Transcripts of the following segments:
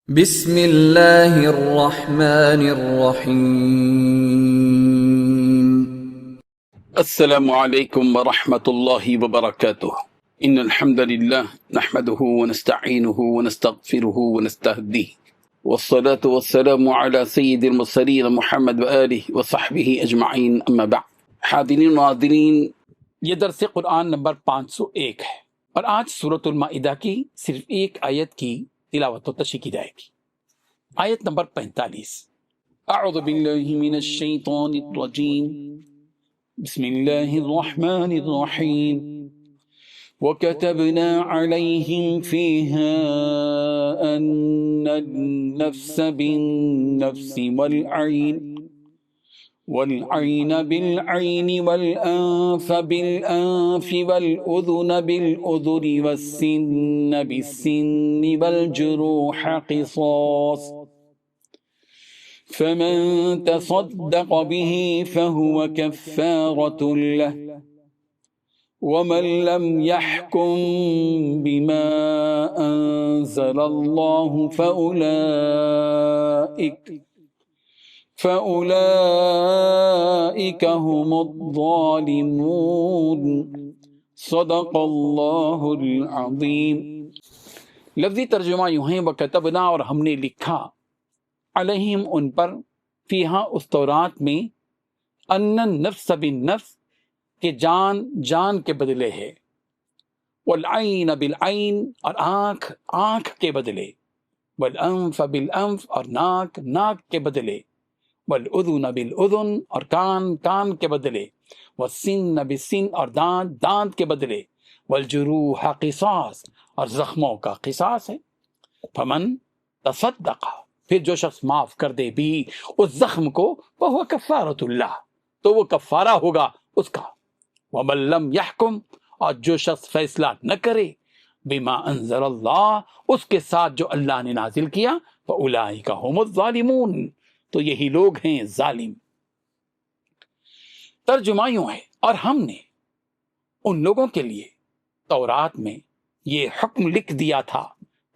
بسم اللہ الرحمن الرحیم۔ السلام علیکم ورحمۃ اللہ وبرکاتہ۔ ان الحمد للہ نحمده ونستعینه ونستغفره ونستهدیه والصلاة والسلام على سید المرسلین محمد وآلہ وصحبہ اجمعین، اما بعد۔ حاضرین و ناظرین، یہ درس قرآن نمبر 501 ہے اور آج سورۃ المائدہ کی صرف ایک آیت کی تلاوت و تشریح کی جائے گی۔ آیت نمبر 45۔ اعوذ باللہ من الشیطان الرجیم، بسم اللہ الرحمن الرحیم۔ وَكَتَبْنَا عَلَيْهِمْ فِيهَا أَنَّ النَّفْسَ بِالنَّفْسِ وَالْعَيْنَ بِالْعَيْنِ وَالْأَنفَ بِالْأَنفِ وَالْأُذُنَ بِالْأُذُنِ وَالسِّنَّ بِالسِّنِّ وَالْجُرُوحَ قِصَاصٌ، فَمَن تَصَدَّقَ بِهِ فَهُوَ كَفَّارَةٌ لَهُ، وَمَن لَّمْ يَحْكُم بِمَا أَنزَلَ اللَّهُ فَأُولَئِكَ هُمُ الظَّالِمُونَ۔ صدق اللہ العظیم۔ لفظی ترجمہ یوں ہے، وَكَتَبْنَا، اور ہم نے لکھا، علیہم، ان پر، فیہا، اس تورات میں، ان النفس بالنفس، کہ جان جان کے بدلے ہے، والعین بالعین، اور آنکھ آنکھ کے بدلے، والانف بالانف، اور ناک ناک کے بدلے، والاذن بالاذن، اور کان کان کے بدلے، والسن بالسن، اور دانت دانت کے بدلے، والجروح قصاص، اور زخموں کا قصاص ہے۔ فمن تصدق، پھر جو شخص معاف کر دے بھی اس زخم کو، فہو کفارۃ اللہ، تو وہ کفارہ ہوگا اس کا۔ ومن لم یحکم، اور جو شخص فیصلہ نہ کرے، بما انزل اللہ، اس کے ساتھ جو اللہ نے نازل کیا، فاولئک هم الظالمون، تو یہی لوگ ہیں ظالم۔ ترجمہ یوں ہے، اور ہم نے ان لوگوں کے لیے تورات میں یہ حکم لکھ دیا تھا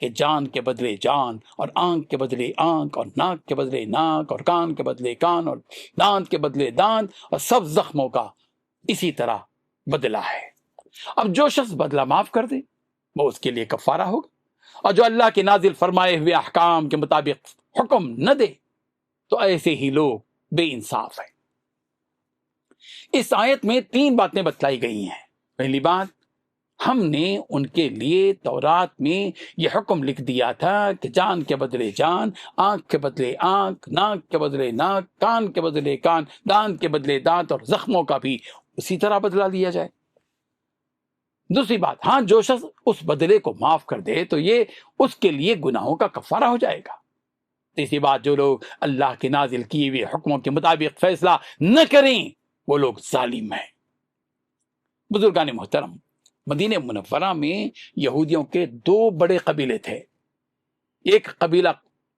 کہ جان کے بدلے جان، اور آنکھ کے بدلے آنکھ، اور ناک کے بدلے ناک، اور کان کے بدلے کان، اور دانت کے بدلے دانت، اور سب زخموں کا اسی طرح بدلہ ہے۔ اب جو شخص بدلہ معاف کر دے وہ اس کے لیے کفارہ ہوگا، اور جو اللہ کے نازل فرمائے ہوئے احکام کے مطابق حکم نہ دے تو ایسے ہی لوگ بے انصاف ہیں۔ اس آیت میں 3 باتیں بتلائی گئی ہیں۔ پہلی بات، ہم نے ان کے لیے تورات میں یہ حکم لکھ دیا تھا کہ جان کے بدلے جان، آنکھ کے بدلے آنکھ، ناک کے بدلے ناک، کان کے بدلے کان، دانت کے بدلے دانت، اور زخموں کا بھی اسی طرح بدلہ لیا جائے۔ دوسری بات، ہاں، جو شخص اس بدلے کو معاف کر دے تو یہ اس کے لیے گناہوں کا کفارہ ہو جائے گا۔ تیسری بات، جو لوگ اللہ کے نازل کیے ہوئے حکموں کے مطابق فیصلہ نہ کریں وہ لوگ ظالم ہیں۔ بزرگان محترم، مدینہ منورہ میں یہودیوں کے 2 بڑے قبیلے تھے، ایک قبیلہ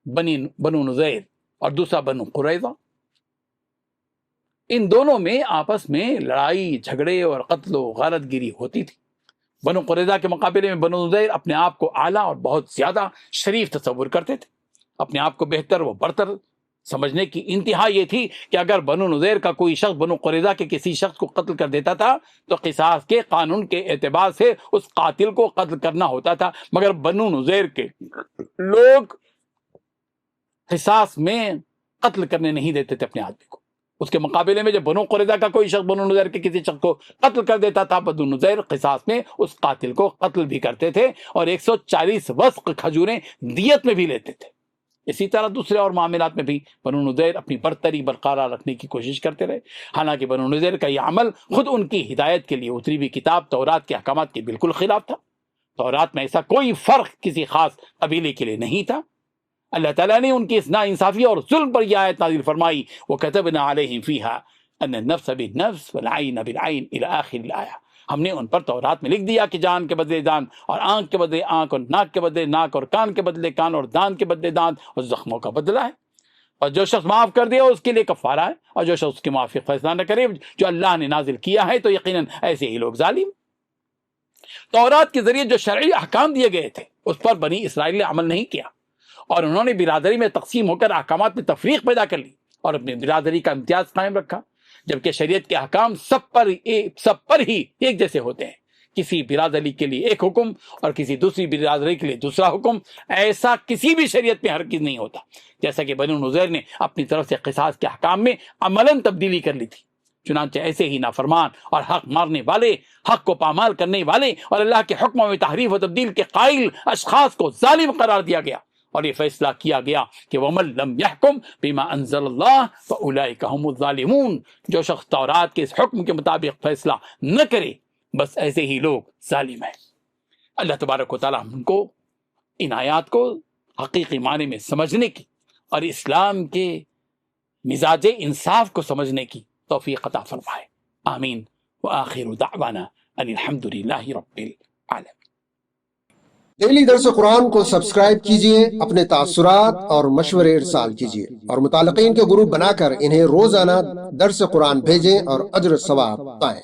بنو نذیر اور دوسرا بنو قریظہ۔ ان دونوں میں آپس میں لڑائی جھگڑے اور قتل و غارت گیری ہوتی تھی۔ بنو قریظہ کے مقابلے میں بنو نذیر اپنے آپ کو اعلیٰ اور بہت زیادہ شریف تصور کرتے تھے، اپنے آپ کو بہتر و برتر سمجھنے کی انتہا یہ تھی کہ اگر بنو نذیر کا کوئی شخص بنو قریظہ کے کسی شخص کو قتل کر دیتا تھا تو قصاص کے قانون کے اعتبار سے اس قاتل کو قتل کرنا ہوتا تھا، مگر بنو نذیر کے لوگ قصاص میں قتل کرنے نہیں دیتے تھے اپنے آدمی کو۔ اس کے مقابلے میں جب بنو قریظہ کا کوئی شخص بنو نذیر کے کسی شخص کو قتل کر دیتا تھا، بنو نذیر قصاص میں اس قاتل کو قتل بھی کرتے تھے اور 140 وسق کھجوریں دیت میں بھی لیتے تھے۔ اسی طرح دوسرے اور معاملات میں بھی بنو نذیر اپنی برتری برقرار رکھنے کی کوشش کرتے رہے، حالانکہ بنو نذیر کا یہ عمل خود ان کی ہدایت کے لیے اتری ہوئی کتاب تورات کے احکامات کے بالکل خلاف تھا۔ تورات میں ایسا کوئی فرق کسی خاص قبیلے کے لیے نہیں تھا۔ اللہ تعالیٰ نے ان کی اس ناانصافی اور ظلم پر یہ آیت نازل فرمائی، وَكَتَبْنَا عَلَيْهِمْ فِيهَا أَنَّ النَّفْسَ بِالنَّفْسِ وَالْعَيْنَ بِالْعَيْنِ إِلَى آخِرِ الْآيَةِ۔ ہم نے ان پر تورات میں لکھ دیا کہ جان کے بدلے جان، اور آنکھ کے بدلے آنکھ، اور ناک کے بدلے ناک، اور کان کے بدلے کان، اور دانت کے بدلے دانت، اور زخموں کا بدلہ ہے۔ اور جو شخص معاف کر دے اس کے لیے کفارہ ہے، اور جو شخص اس کے موافق فیصلہ نہ کرے جو اللہ نے نازل کیا ہے تو یقیناً ایسے ہی لوگ ظالم۔ تورات کے ذریعے جو شرعی احکام دیے گئے تھے اس پر بنی اسرائیل نے عمل نہیں کیا، اور انہوں نے برادری میں تقسیم ہو کر احکامات میں تفریق پیدا کر لی اور اپنی برادری کا امتیاز قائم رکھا، جبکہ شریعت کے احکام سب پر ہی ایک جیسے ہوتے ہیں۔ کسی برادری کے لیے ایک حکم اور کسی دوسری برادری کے لیے دوسرا حکم، ایسا کسی بھی شریعت میں ہرگز نہیں ہوتا، جیسا کہ بنو نذیر نے اپنی طرف سے قصاص کے احکام میں عملاً تبدیلی کر لی تھی۔ چنانچہ ایسے ہی نافرمان اور حق مارنے والے، حق کو پامال کرنے والے اور اللہ کے حکموں میں تحریف و تبدیل کے قائل اشخاص کو ظالم قرار دیا گیا، اور یہ فیصلہ کیا گیا کہ وَمَن لَّمْ يَحْكُمْ بِمَا أَنزَلَ اللَّهُ فَأُولَٰئِكَ هُمُ الظَّالِمُونَ، جو شخص تورات کے اس حکم کے مطابق فیصلہ نہ کرے بس ایسے ہی لوگ ظالم ہیں۔ اللہ تبارک و تعالیٰ ہم کو ان آیات کو حقیقی معنی میں سمجھنے کی اور اسلام کے مزاج انصاف کو سمجھنے کی توفیق عطا فرمائے، آمین۔ وآخر دعوانا ان الحمد للہ رب العالمین۔ ڈیلی درس قرآن کو سبسکرائب کیجئے، اپنے تاثرات اور مشورے ارسال کیجئے اور متعلقین کے گروپ بنا کر انہیں روزانہ درس قرآن بھیجیں اور اجر ثواب پائیں۔